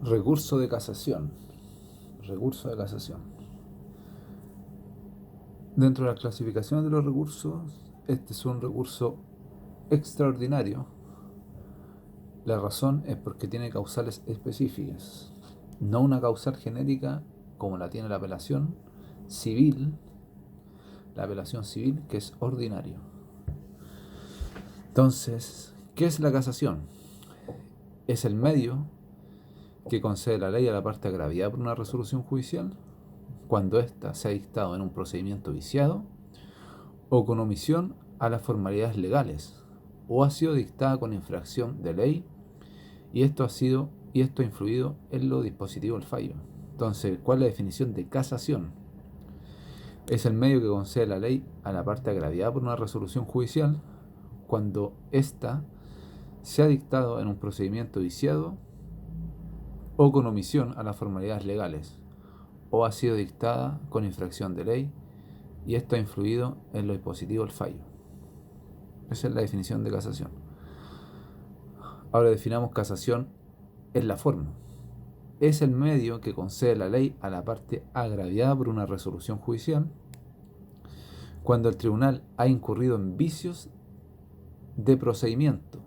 Recurso de casación. Recurso de casación. Dentro de la clasificación de los recursos, este es un recurso extraordinario. La razón es porque tiene causales específicas, no una causal genérica como la tiene la apelación civil, que es ordinario. Entonces, ¿qué es la casación? Es el medio que concede la ley a la parte agraviada por una resolución judicial cuando ésta se ha dictado en un procedimiento viciado o con omisión a las formalidades legales o ha sido dictada con infracción de ley y esto ha influido en lo dispositivo del fallo. Entonces, ¿cuál es la definición de casación? Es el medio que concede la ley a la parte agraviada por una resolución judicial cuando ésta se ha dictado en un procedimiento viciado o con omisión a las formalidades legales o ha sido dictada con infracción de ley y esto ha influido en lo dispositivo del fallo. Esa es la definición de casación. Ahora definamos casación en la forma. Es el medio que concede la ley a la parte agraviada por una resolución judicial cuando el tribunal ha incurrido en vicios de procedimiento,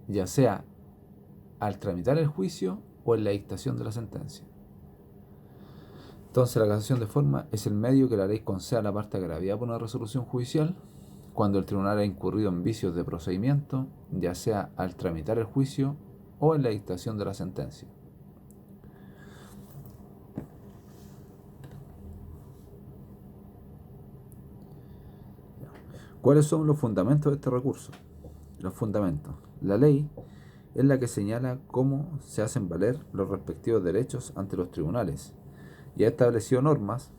ya sea al tramitar el juicio o en la dictación de la sentencia. Entonces, la casación de forma es el medio que la ley concede a la parte agraviada por una resolución judicial cuando el tribunal ha incurrido en vicios de procedimiento, ya sea al tramitar el juicio o en la dictación de la sentencia. ¿Cuáles son los fundamentos de este recurso? Los fundamentos. La ley es la que señala cómo se hacen valer los respectivos derechos ante los tribunales y ha establecido normas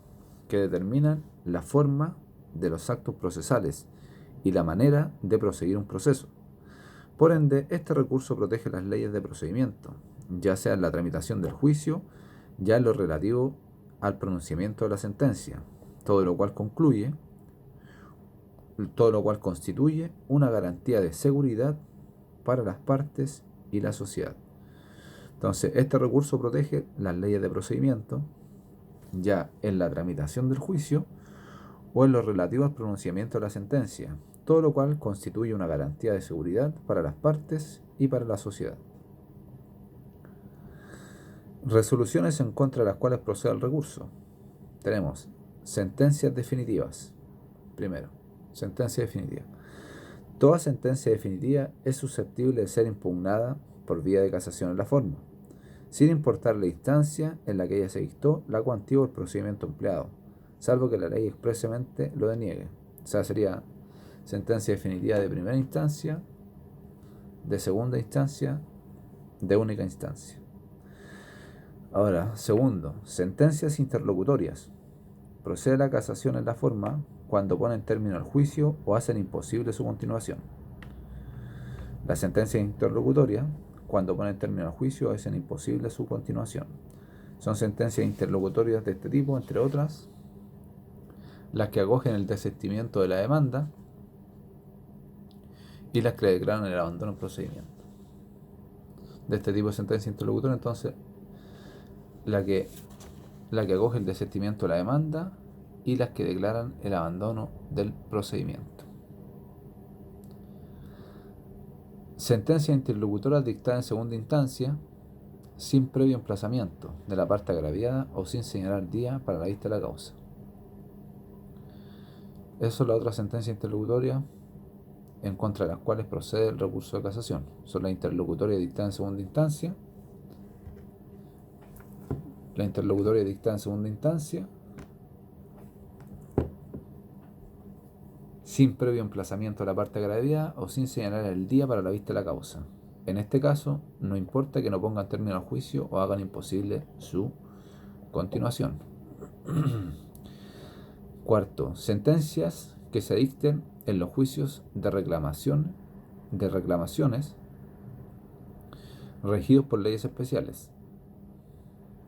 que determinan la forma de los actos procesales y la manera de proseguir un proceso. Por ende, este recurso protege las leyes de procedimiento, ya sea en la tramitación del juicio, ya en lo relativo al pronunciamiento de la sentencia, todo lo cual constituye una garantía de seguridad para las partes y la sociedad. Entonces, este recurso protege las leyes de procedimiento, ya en la tramitación del juicio o en lo relativo al pronunciamiento de la sentencia, todo lo cual constituye una garantía de seguridad para las partes y para la sociedad. Resoluciones en contra de las cuales procede el recurso. Tenemos sentencias definitivas. Primero, sentencia definitiva. Toda sentencia definitiva es susceptible de ser impugnada por vía de casación en la forma, sin importar la instancia en la que ella se dictó, la cuantía o el procedimiento empleado, salvo que la ley expresamente lo deniegue. O sea, sería sentencia definitiva de primera instancia, de segunda instancia, de única instancia. Ahora, segundo, sentencias interlocutorias. Procede la casación en la forma cuando ponen término al juicio o hacen imposible su continuación. Las sentencias interlocutorias, cuando ponen término al juicio o hacen imposible su continuación. Son sentencias interlocutorias de este tipo, entre otras, las que acogen el desistimiento de la demanda y las que declaran el abandono del procedimiento. De este tipo de sentencia interlocutoria, entonces, la que acoge el desistimiento de la demanda y las que declaran el abandono del procedimiento. Sentencia interlocutora dictada en segunda instancia sin previo emplazamiento de la parte agraviada o sin señalar día para la vista de la causa. Eso es la otra sentencia interlocutoria en contra de las cuales procede el recurso de casación. Son la interlocutoria dictada en segunda instancia, sin previo emplazamiento de la parte agraviada o sin señalar el día para la vista de la causa. En este caso, no importa que no pongan término al juicio o hagan imposible su continuación. Cuarto, sentencias que se dicten en los juicios de reclamaciones regidos por leyes especiales.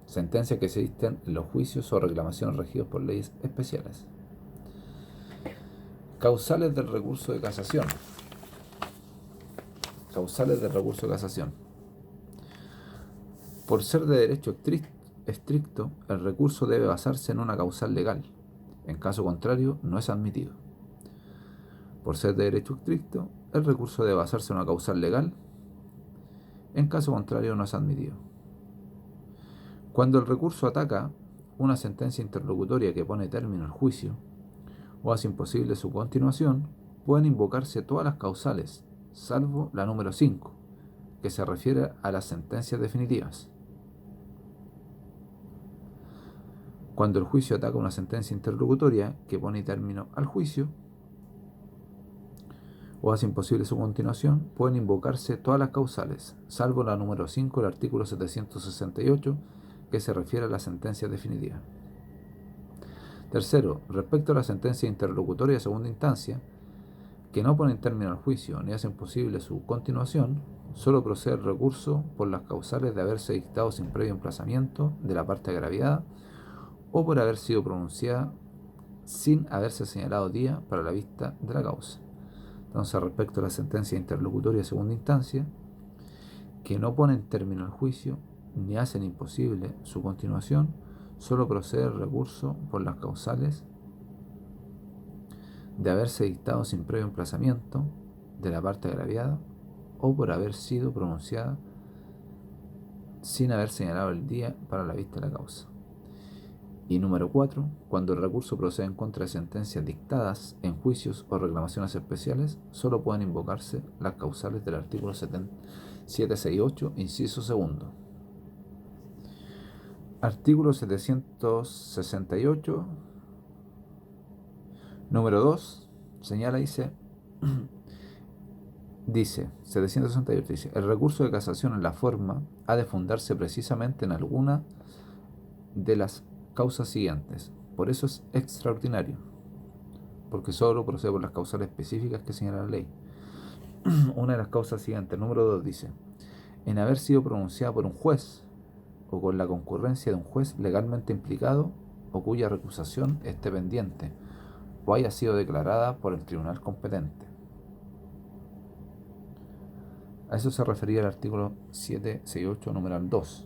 Sentencias que se dicten en los juicios o reclamaciones regidos por leyes especiales. Causales del recurso de casación. Por ser de derecho estricto, el recurso debe basarse en una causal legal. En caso contrario, no es admitido. Por ser de derecho estricto, el recurso debe basarse en una causal legal. En caso contrario, no es admitido. Cuando el recurso ataca una sentencia interlocutoria que pone término al juicio o hace imposible su continuación, pueden invocarse todas las causales, salvo la número 5, que se refiere a las sentencias definitivas. Cuando el juicio ataca una sentencia interlocutoria que pone término al juicio o hace imposible su continuación, pueden invocarse todas las causales, salvo la número 5 del artículo 768, que se refiere a la sentencia definitiva. Tercero, respecto a la sentencia interlocutoria de segunda instancia, que no ponen término al juicio ni hacen posible su continuación, solo procede el recurso por las causales de haberse dictado sin previo emplazamiento de la parte agraviada o por haber sido pronunciada sin haberse señalado día para la vista de la causa. Entonces, respecto a la sentencia interlocutoria de segunda instancia, que no ponen término al juicio ni hacen imposible su continuación, solo procede el recurso por las causales de haberse dictado sin previo emplazamiento de la parte agraviada o por haber sido pronunciada sin haber señalado el día para la vista de la causa. Y número 4, cuando el recurso procede en contra de sentencias dictadas en juicios o reclamaciones especiales, solo pueden invocarse las causales del artículo 768, inciso segundo. Artículo 768, número 2, señala, dice 768, dice, el recurso de casación en la forma ha de fundarse precisamente en alguna de las causas siguientes. Por eso es extraordinario, porque solo procede por las causales específicas que señala la ley. Una de las causas siguientes, número 2, dice, en haber sido pronunciada por un juez o con la concurrencia de un juez legalmente implicado o cuya recusación esté pendiente o haya sido declarada por el tribunal competente. A eso se refería el artículo 768, numeral 2.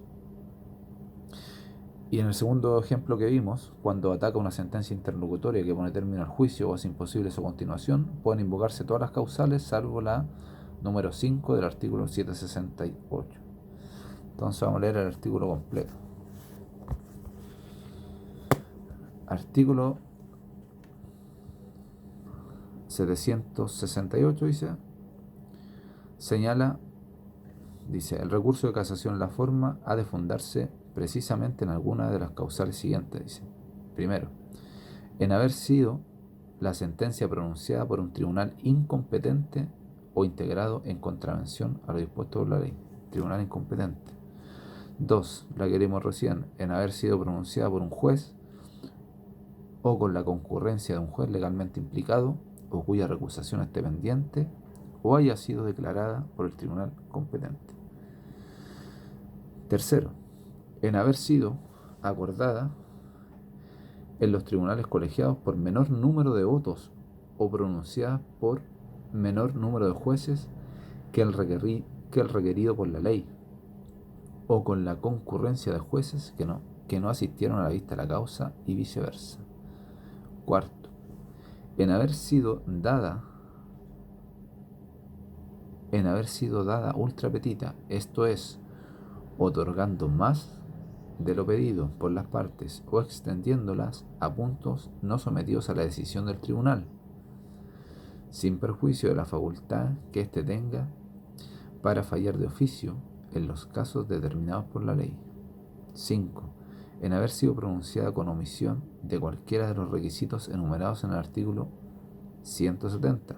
Y en el segundo ejemplo que vimos, cuando ataca una sentencia interlocutoria que pone término al juicio o es imposible su continuación, pueden invocarse todas las causales salvo la número 5 del artículo 768. Entonces vamos a leer el artículo completo. Artículo 768 señala, dice, el recurso de casación en la forma ha de fundarse precisamente en alguna de las causales siguientes, dice. Primero, en haber sido la sentencia pronunciada por un tribunal incompetente o integrado en contravención a lo dispuesto por la ley. Tribunal incompetente. 2, la que leímos recién, en haber sido pronunciada por un juez o con la concurrencia de un juez legalmente implicado o cuya recusación esté pendiente o haya sido declarada por el tribunal competente. Tercero, en haber sido acordada en los tribunales colegiados por menor número de votos o pronunciada por menor número de jueces que el requerido por la ley o con la concurrencia de jueces que no asistieron a la vista de la causa y viceversa. Cuarto, en haber sido dada ultra petita, esto es, otorgando más de lo pedido por las partes o extendiéndolas a puntos no sometidos a la decisión del tribunal, sin perjuicio de la facultad que éste tenga para fallar de oficio en los casos determinados por la ley. 5. En haber sido pronunciada con omisión de cualquiera de los requisitos enumerados en el artículo 170.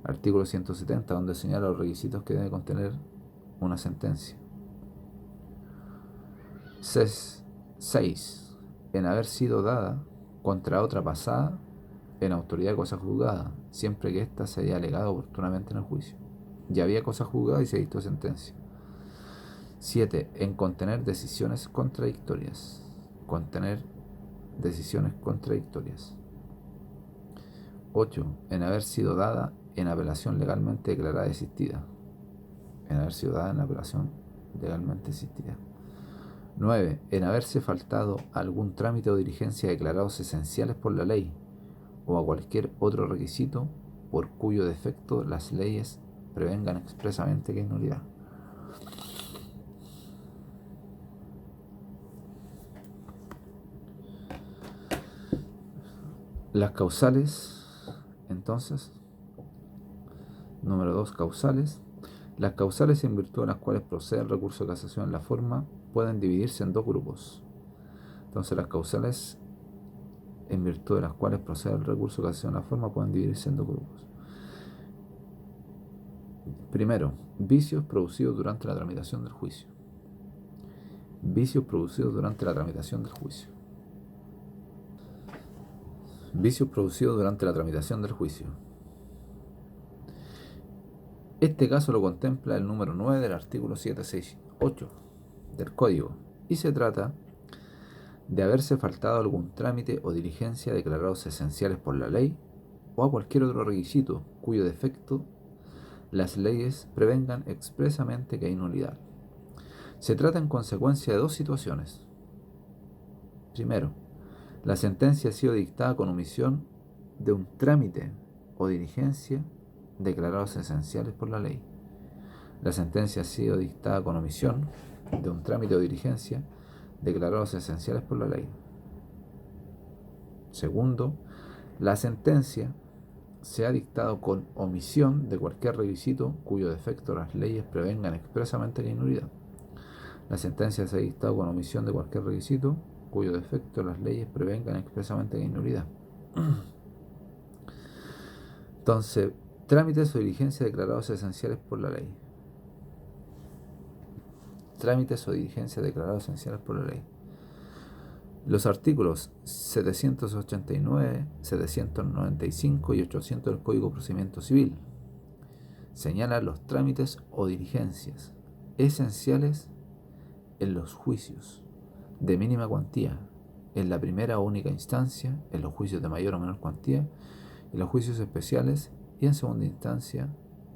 Artículo 170, donde señala los requisitos que debe contener una sentencia. 6. En haber sido dada contra otra pasada en autoridad de cosa juzgada, siempre que ésta se haya alegado oportunamente en el juicio. Ya había cosa juzgada y se dictó sentencia. 7. En contener decisiones contradictorias. 8. En haber sido dada en apelación legalmente declarada desistida. legalmente existirá. 9. En haberse faltado a algún trámite o diligencia declarados esenciales por la ley o a cualquier otro requisito por cuyo defecto las leyes prevengan expresamente que es nulidad. Las causales, entonces, número 2, causales. Las causales en virtud de las cuales procede el recurso de casación en la forma pueden dividirse en dos grupos. Entonces las causales en virtud de las cuales procede el recurso de casación en la forma pueden dividirse en dos grupos. Primero, vicios producidos durante la tramitación del juicio. Vicios producidos durante la tramitación del juicio. Vicios producidos durante la tramitación del juicio. Este caso lo contempla el número 9 del artículo 768 del Código y se trata de haberse faltado algún trámite o diligencia declarados esenciales por la ley o a cualquier otro requisito cuyo defecto las leyes prevengan expresamente que hay nulidad. Se trata en consecuencia de dos situaciones. Primero, la sentencia ha sido dictada con omisión de un trámite o diligencia declarados esenciales por la ley. La sentencia ha sido dictada con omisión de un trámite o diligencia declarados esenciales por la ley. Segundo, la sentencia se ha dictado con omisión de cualquier requisito cuyo defecto las leyes prevengan expresamente que hay nulidad. La sentencia se ha dictado con omisión de cualquier requisito cuyo defecto las leyes prevengan expresamente que hay nulidad. Entonces, trámites o diligencias declarados esenciales por la ley. Trámites o diligencias declarados esenciales por la ley. Los artículos 789, 795 y 800 del Código de Procedimiento Civil señalan los trámites o diligencias esenciales en los juicios de mínima cuantía, en la primera o única instancia, en los juicios de mayor o menor cuantía, en los juicios especiales y en segunda instancia,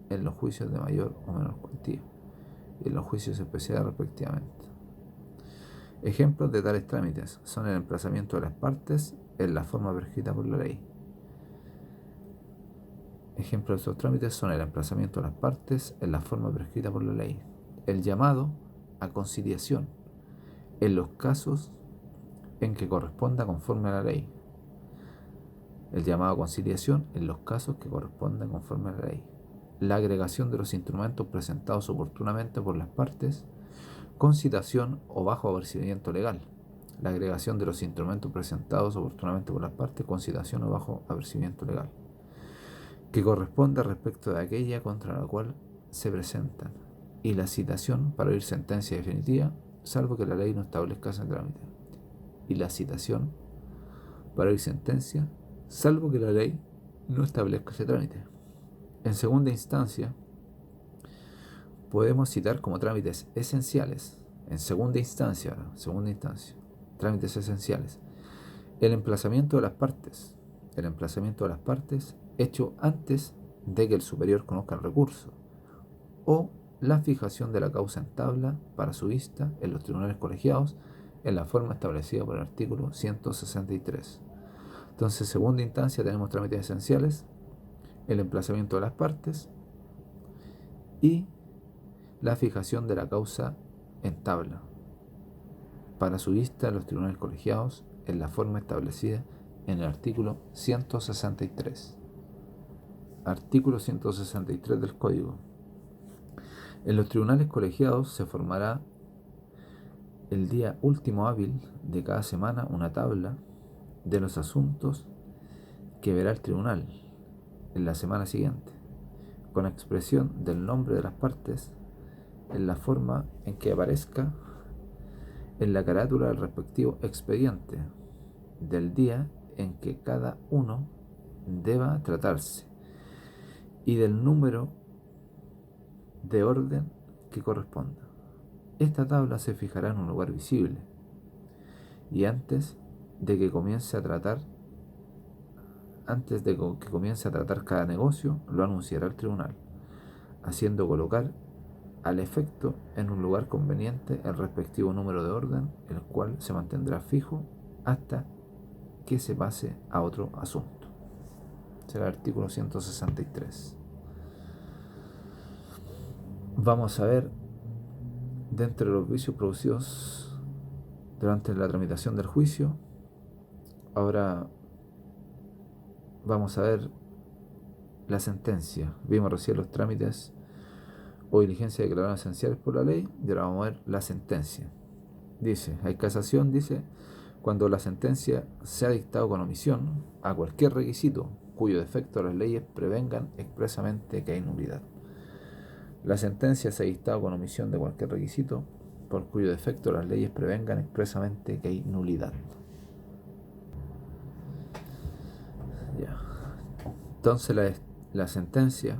en los juicios de mayor o menor cuantía, y en los juicios especiales respectivamente. Ejemplos de tales trámites son el emplazamiento de las partes en la forma prescrita por la ley. Ejemplos de estos trámites son el emplazamiento de las partes en la forma prescrita por la ley, el llamado a conciliación en los casos en que corresponda conforme a la ley, el llamado a conciliación en los casos que correspondan conforme a la ley, la agregación de los instrumentos presentados oportunamente por las partes con citación o bajo apercibimiento legal, la agregación de los instrumentos presentados oportunamente por las partes con citación o bajo apercibimiento legal, que corresponda respecto de aquella contra la cual se presentan, y la citación para oír sentencia definitiva, salvo que la ley no establezca ese trámite. Y la citación para oír sentencia, salvo que la ley no establezca ese trámite. En segunda instancia, podemos citar como trámites esenciales, en segunda instancia, trámites esenciales, el emplazamiento de las partes, hecho antes de que el superior conozca el recurso, o la fijación de la causa en tabla para su vista en los tribunales colegiados en la forma establecida por el artículo 163. Entonces, segunda instancia tenemos trámites esenciales, el emplazamiento de las partes y la fijación de la causa en tabla para su vista en los tribunales colegiados en la forma establecida en el artículo 163. Artículo 163 del Código. En los tribunales colegiados se formará el día último hábil de cada semana una tabla de los asuntos que verá el tribunal en la semana siguiente, con expresión del nombre de las partes en la forma en que aparezca en la carátula del respectivo expediente del día en que cada uno deba tratarse y del número de orden que corresponda. Esta tabla se fijará en un lugar visible y antes de que comience a tratar cada negocio, lo anunciará el tribunal, haciendo colocar al efecto en un lugar conveniente el respectivo número de orden, el cual se mantendrá fijo hasta que se pase a otro asunto. Será el artículo 163. Vamos a ver, dentro de los vicios producidos durante la tramitación del juicio, ahora vamos a ver la sentencia. Vimos recién los trámites o diligencias declaradas esenciales por la ley, y ahora vamos a ver la sentencia. Dice, hay casación, dice, cuando la sentencia se ha dictado con omisión a cualquier requisito cuyo defecto las leyes prevengan expresamente que hay nulidad. La sentencia se ha dictado con omisión de cualquier requisito por cuyo defecto las leyes prevengan expresamente que hay nulidad. Ya. Entonces la sentencia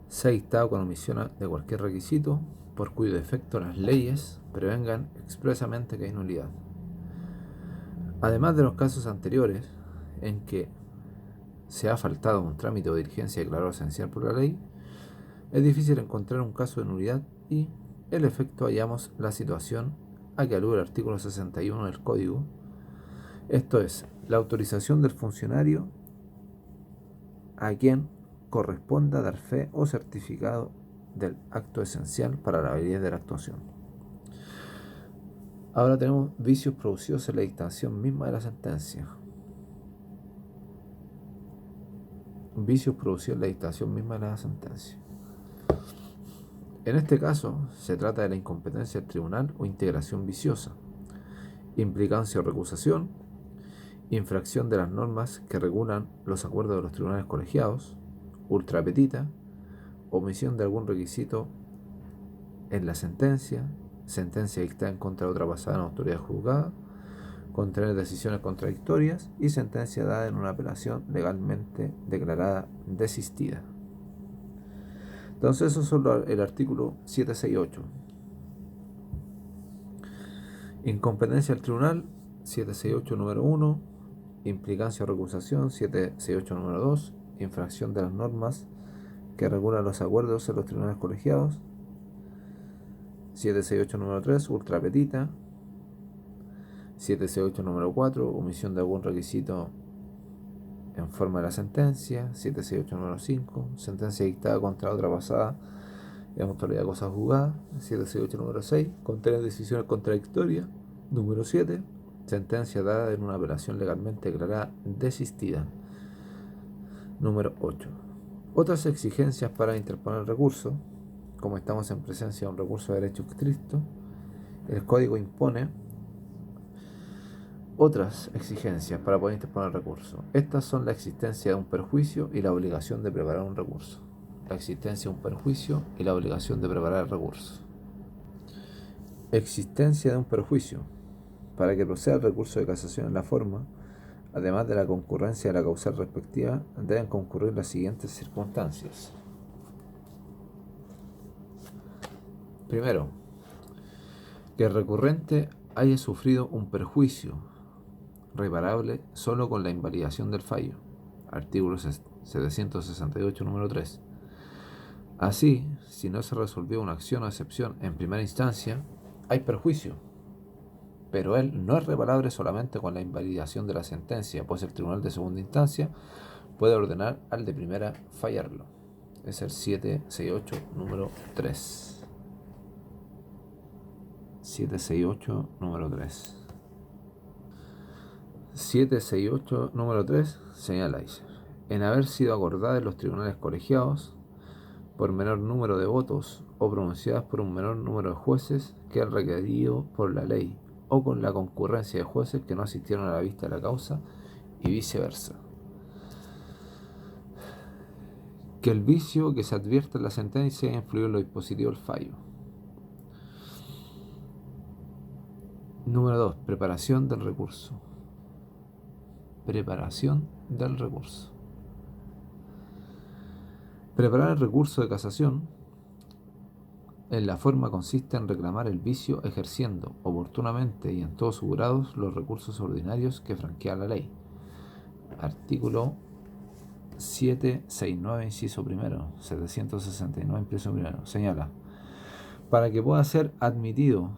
se ha dictado con omisión de cualquier requisito por cuyo defecto las leyes prevengan expresamente que hay nulidad. Además de los casos anteriores en que se ha faltado un trámite o diligencia declarado esencial por la ley, es difícil encontrar un caso de nulidad y, en efecto, hallamos la situación a que alude el artículo 61 del Código, esto es, la autorización del funcionario a quien corresponda dar fe o certificado del acto esencial para la validez de la actuación. Ahora tenemos vicios producidos en la dictación misma de la sentencia. Vicios producidos en la dictación misma de la sentencia. En este caso, se trata de la incompetencia del tribunal o integración viciosa, implicancia o recusación, infracción de las normas que regulan los acuerdos de los tribunales colegiados, ultra petita, omisión de algún requisito en la sentencia, sentencia dictada en contra de otra pasada en autoridad juzgada, contener decisiones contradictorias y sentencia dada en una apelación legalmente declarada desistida. Entonces, eso es el artículo 768. Incompetencia del tribunal, 768 número 1, implicancia o recusación, 768 número 2, infracción de las normas que regulan los acuerdos en los tribunales colegiados, 768 número 3, ultra petita, 768 número 4, omisión de algún requisito en forma de la sentencia, 768 número 5, sentencia dictada contra otra pasada en autoridad de cosas juzgadas, 768 número 6, contener decisiones contradictorias, número 7, sentencia dada en una apelación legalmente declarada desistida, número 8. Otras exigencias para interponer recurso, como estamos en presencia de un recurso de derecho estricto, el Código impone otras exigencias para poder interponer recurso. Estas son la existencia de un perjuicio y la obligación de preparar un recurso. La existencia de un perjuicio y la obligación de preparar el recurso. Existencia de un perjuicio. Para que proceda el recurso de casación en la forma, además de la concurrencia de la causal respectiva, deben concurrir las siguientes circunstancias. Primero, que el recurrente haya sufrido un perjuicio reparable solo con la invalidación del fallo. Artículo 768 número 3. Así, si no se resolvió una acción o excepción en primera instancia, hay perjuicio, pero él no es reparable solamente con la invalidación de la sentencia, pues el tribunal de segunda instancia puede ordenar al de primera fallarlo. Es el 768 número 3. 768 número 3. 768 número 3 señala, dice, en haber sido acordada en los tribunales colegiados por menor número de votos o pronunciadas por un menor número de jueces que el requerido por la ley o con la concurrencia de jueces que no asistieron a la vista de la causa y viceversa. Que el vicio que se advierte en la sentencia influyó en lo dispositivo del fallo. Número 2. Preparación del recurso. Preparación del recurso. Preparar el recurso de casación en la forma consiste en reclamar el vicio ejerciendo oportunamente y en todos sus grados los recursos ordinarios que franquea la ley. Artículo 769, inciso primero, 769, inciso primero, señala: para que pueda ser admitido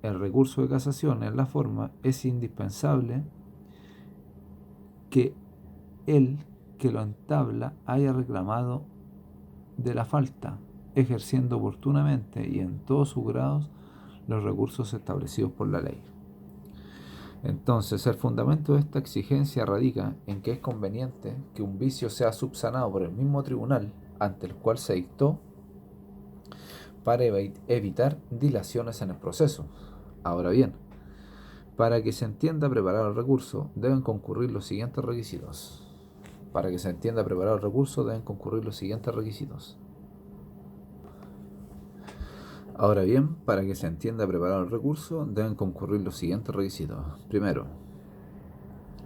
el recurso de casación en la forma, es indispensable que el que lo entabla haya reclamado de la falta, ejerciendo oportunamente y en todos sus grados los recursos establecidos por la ley. Entonces, el fundamento de esta exigencia radica en que es conveniente que un vicio sea subsanado por el mismo tribunal ante el cual se dictó, para evitar dilaciones en el proceso. Ahora bien, para que se entienda preparado el recurso, deben concurrir los siguientes requisitos. Para que se entienda preparado el recurso, deben concurrir los siguientes requisitos. Ahora bien, para que se entienda preparado el recurso, deben concurrir los siguientes requisitos. Primero,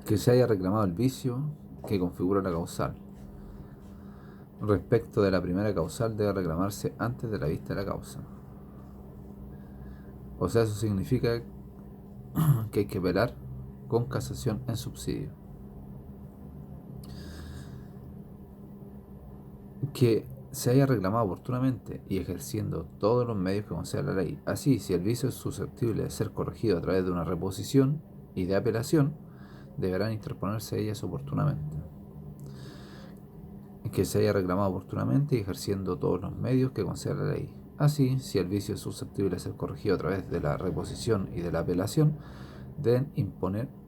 que se haya reclamado el vicio que configura la causal. Respecto de la primera causal, debe reclamarse antes de la vista de la causa. O sea, eso significa que hay que apelar con casación en subsidio. Que se haya reclamado oportunamente y ejerciendo todos los medios que concede la ley. Así, si el vicio es susceptible de ser corregido a través de una reposición y de apelación, deberán interponerse ellas oportunamente. Que se haya reclamado oportunamente y ejerciendo todos los medios que concede la ley. Así, si el vicio es susceptible de ser corregido a través de la reposición y de la apelación, deben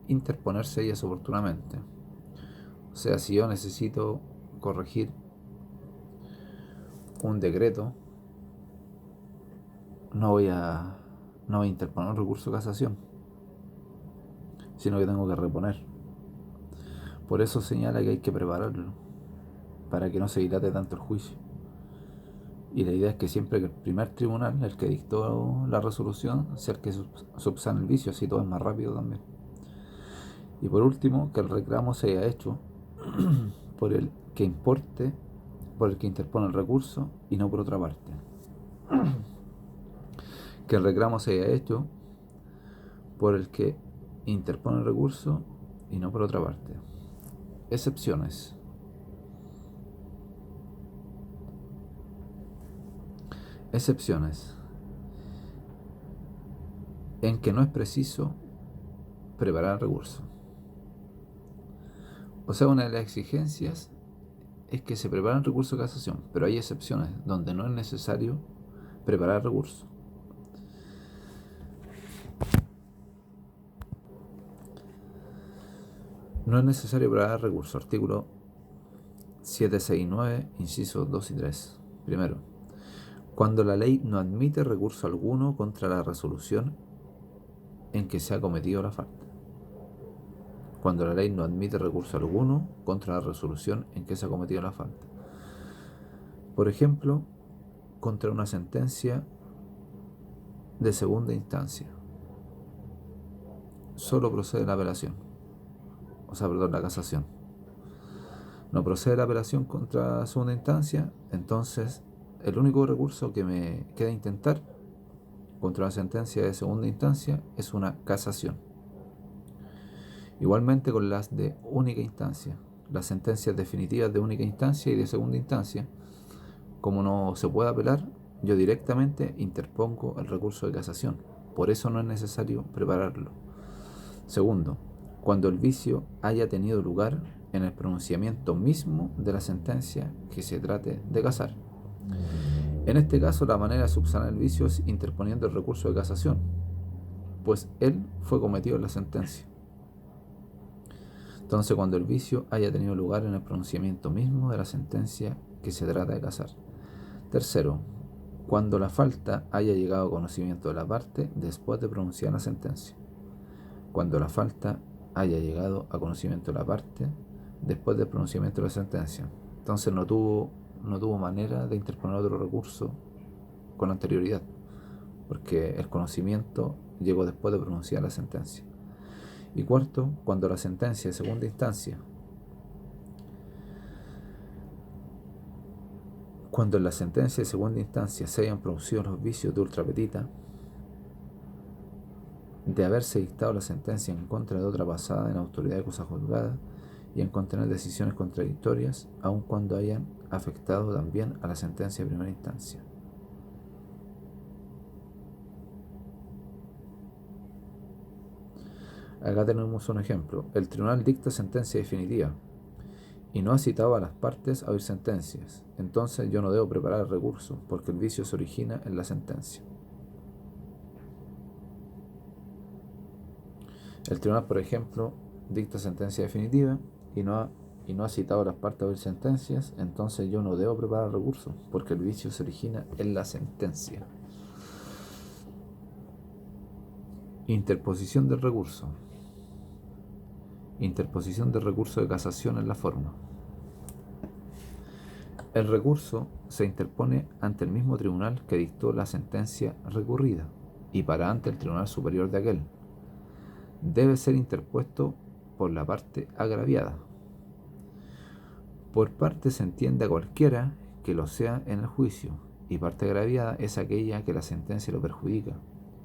interponerse ellas oportunamente. O sea, si yo necesito corregir un decreto, no voy a interponer un recurso de casación, sino que tengo que reponer. Por eso señala que hay que prepararlo, para que no se dilate tanto el juicio. Y la idea es que siempre que el primer tribunal, el que dictó la resolución, sea el que subsane el vicio, así todo es más rápido también. Y por último, que el reclamo se haya hecho por el que interpone el recurso y no por otra parte. Que el reclamo se haya hecho por el que interpone el recurso y no por otra parte. Excepciones. Excepciones en que no es preciso preparar el recurso. O sea, una de las exigencias es que se prepare el recurso de casación, pero hay excepciones donde no es necesario preparar el recurso. No es necesario preparar el recurso. Artículo 769, incisos 2 y 3. Primero, cuando la ley no admite recurso alguno contra la resolución en que se ha cometido la falta. Cuando la ley no admite recurso alguno contra la resolución en que se ha cometido la falta. Por ejemplo, contra una sentencia de segunda instancia. Solo procede la apelación. La casación. No procede la apelación contra segunda instancia, entonces el único recurso que me queda intentar contra una sentencia de segunda instancia es una casación. Igualmente con las de única instancia, las sentencias definitivas de única instancia y de segunda instancia, como no se puede apelar, yo directamente interpongo el recurso de casación. Por eso no es necesario prepararlo. Segundo, cuando el vicio haya tenido lugar en el pronunciamiento mismo de la sentencia que se trate de casar. En este caso, la manera de subsanar el vicio es interponiendo el recurso de casación, pues él fue cometido en la sentencia. Entonces, cuando el vicio haya tenido lugar en el pronunciamiento mismo de la sentencia que se trata de casar. Tercero, cuando la falta haya llegado a conocimiento de la parte después de pronunciar la sentencia. Cuando la falta haya llegado a conocimiento de la parte después del pronunciamiento de la sentencia. Entonces no tuvo manera de interponer otro recurso con anterioridad, porque el conocimiento llegó después de pronunciar la sentencia. Y cuarto, cuando la sentencia de segunda instancia, cuando en la sentencia de segunda instancia se hayan producido los vicios de ultra petita, de haberse dictado la sentencia en contra de otra pasada en autoridad de cosa juzgada y en contener decisiones contradictorias, aun cuando hayan afectado también a la sentencia de primera instancia. Acá tenemos un ejemplo. El tribunal dicta sentencia definitiva y no ha citado a las partes a oír sentencias. Entonces yo no debo preparar el recurso, porque el vicio se origina en la sentencia. El tribunal, por ejemplo, dicta sentencia definitiva y no ha citado a las partes a oír sentencias. Entonces yo no debo preparar el recurso, porque el vicio se origina en la sentencia. Interposición del recurso. Interposición del recurso de casación en la forma. El recurso se interpone ante el mismo tribunal que dictó la sentencia recurrida y para ante el tribunal superior de aquel. Debe ser interpuesto por la parte agraviada. Por parte se entiende a cualquiera que lo sea en el juicio, y parte agraviada es aquella que la sentencia lo perjudica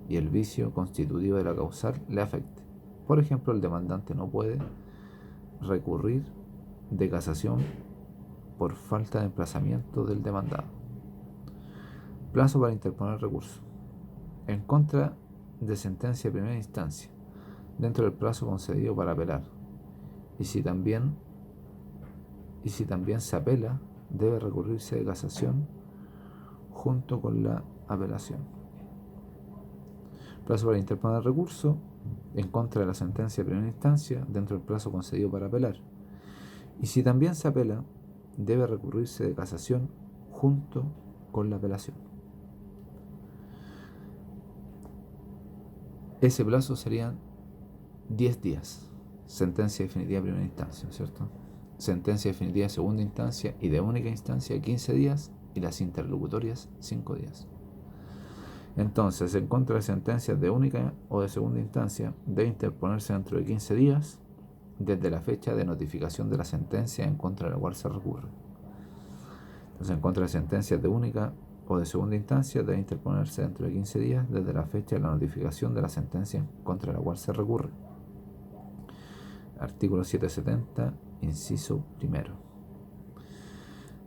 y el vicio constitutivo de la causal le afecte. Por ejemplo, el demandante no puede recurrir de casación por falta de emplazamiento del demandado. Plazo para interponer recurso. En contra de sentencia de primera instancia, dentro del plazo concedido para apelar. Y si también se apela, debe recurrirse de casación junto con la apelación. Plazo para interponer recurso en contra de la sentencia de primera instancia dentro del plazo concedido para apelar. Y si también se apela, debe recurrirse de casación junto con la apelación. Ese plazo serían 10 días. Sentencia definitiva de primera instancia, ¿cierto? Sentencia definitiva de segunda instancia y de única instancia 15 días y las interlocutorias 5 días. Entonces, en contra de sentencias de única o de segunda instancia, debe interponerse dentro de 15 días desde la fecha de notificación de la sentencia en contra de la cual se recurre. Entonces, en contra de sentencias de única o de segunda instancia, debe interponerse dentro de 15 días desde la fecha de la notificación de la sentencia en contra de la cual se recurre. Artículo 770, inciso primero.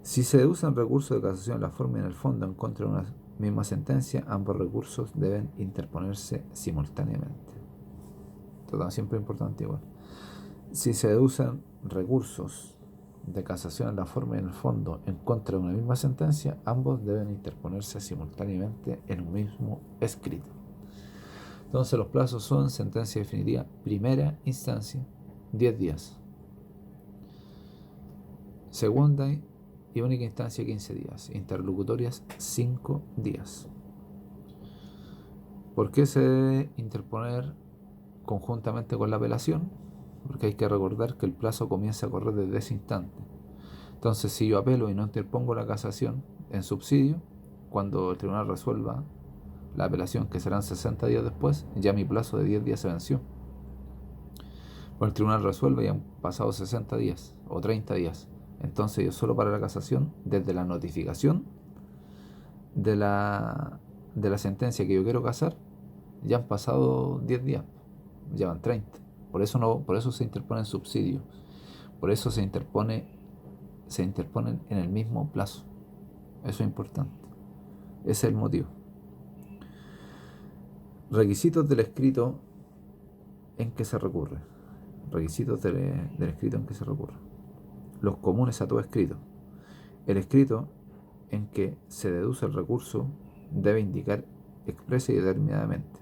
Si se deducen recursos de casación en la forma y en el fondo en contra de una misma sentencia, ambos recursos deben interponerse simultáneamente. Todo siempre importante igual. Si se deducen recursos de casación en la forma y en el fondo en contra de una misma sentencia, ambos deben interponerse simultáneamente en un mismo escrito. Entonces los plazos son: sentencia definitiva primera instancia, 10 días. Segunda y única instancia, 15 días. Interlocutorias, 5 días. ¿Por qué se debe interponer conjuntamente con la apelación? Porque hay que recordar que el plazo comienza a correr desde ese instante. Entonces, si yo apelo y no interpongo la casación en subsidio, cuando el tribunal resuelva la apelación, que serán 60 días después, ya mi plazo de 10 días se venció. Cuando el tribunal resuelve, ya han pasado 60 días o 30 días. Entonces yo solo para la casación, desde la notificación de la sentencia que yo quiero casar, ya han pasado 10 días, ya van 30. Por eso se interpone en subsidio. Por eso se interponen en el mismo plazo. Eso es importante. Ese es el motivo. Requisitos del escrito en que se recurre. Requisitos del escrito en que se recurre. Los comunes a todo escrito. El escrito en que se deduce el recurso debe indicar expresa y determinadamente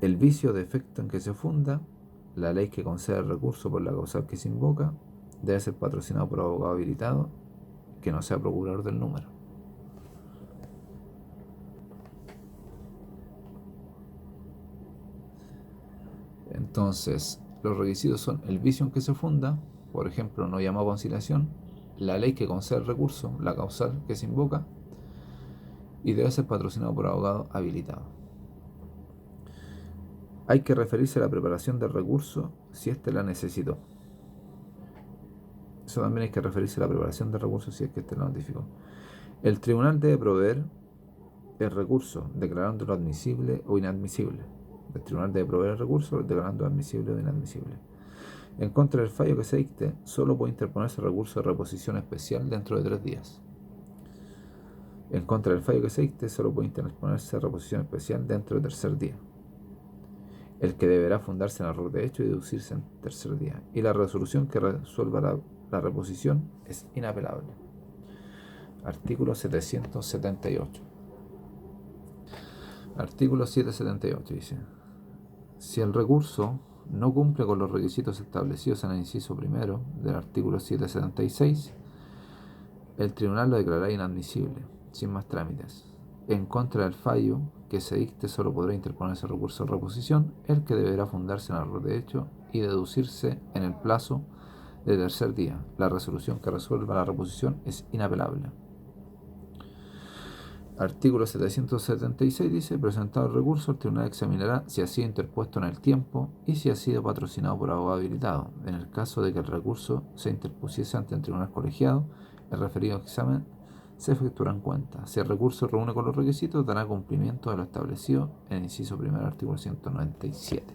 el vicio o defecto en que se funda, la ley que concede el recurso por la causal que se invoca, debe ser patrocinado por abogado habilitado que no sea procurador del número. Entonces, los requisitos son el vicio en que se funda, por ejemplo, no llamado a conciliación, la ley que concede el recurso, la causal que se invoca, y debe ser patrocinado por abogado habilitado. Hay que referirse a la preparación del recurso si éste la necesitó. Eso también hay que referirse a la preparación del recurso si es que éste la notificó. El tribunal debe proveer el recurso declarándolo admisible o inadmisible. El tribunal debe proveer el recurso declarando admisible o inadmisible. En contra del fallo que se dicte, solo puede interponerse recurso de reposición especial dentro de 3 días. En contra del fallo que se dicte, solo puede interponerse reposición especial dentro del 3er día, el que deberá fundarse en error de hecho y deducirse en 3er día. Y la resolución que resuelva la reposición es inapelable. Artículo 778. Artículo 778 dice: si el recurso no cumple con los requisitos establecidos en el inciso primero del artículo 776, el tribunal lo declarará inadmisible, sin más trámites. En contra del fallo que se dicte, solo podrá interponerse recurso de reposición, el que deberá fundarse en error de hecho y deducirse en el plazo de 3er día. La resolución que resuelva la reposición es inapelable. Artículo 776 dice: presentado el recurso, el tribunal examinará si ha sido interpuesto en el tiempo y si ha sido patrocinado por abogado habilitado. En el caso de que el recurso se interpusiese ante el tribunal colegiado, el referido examen se efectuará en cuenta. Si el recurso reúne con los requisitos, dará cumplimiento de lo establecido en el inciso primero del artículo 197.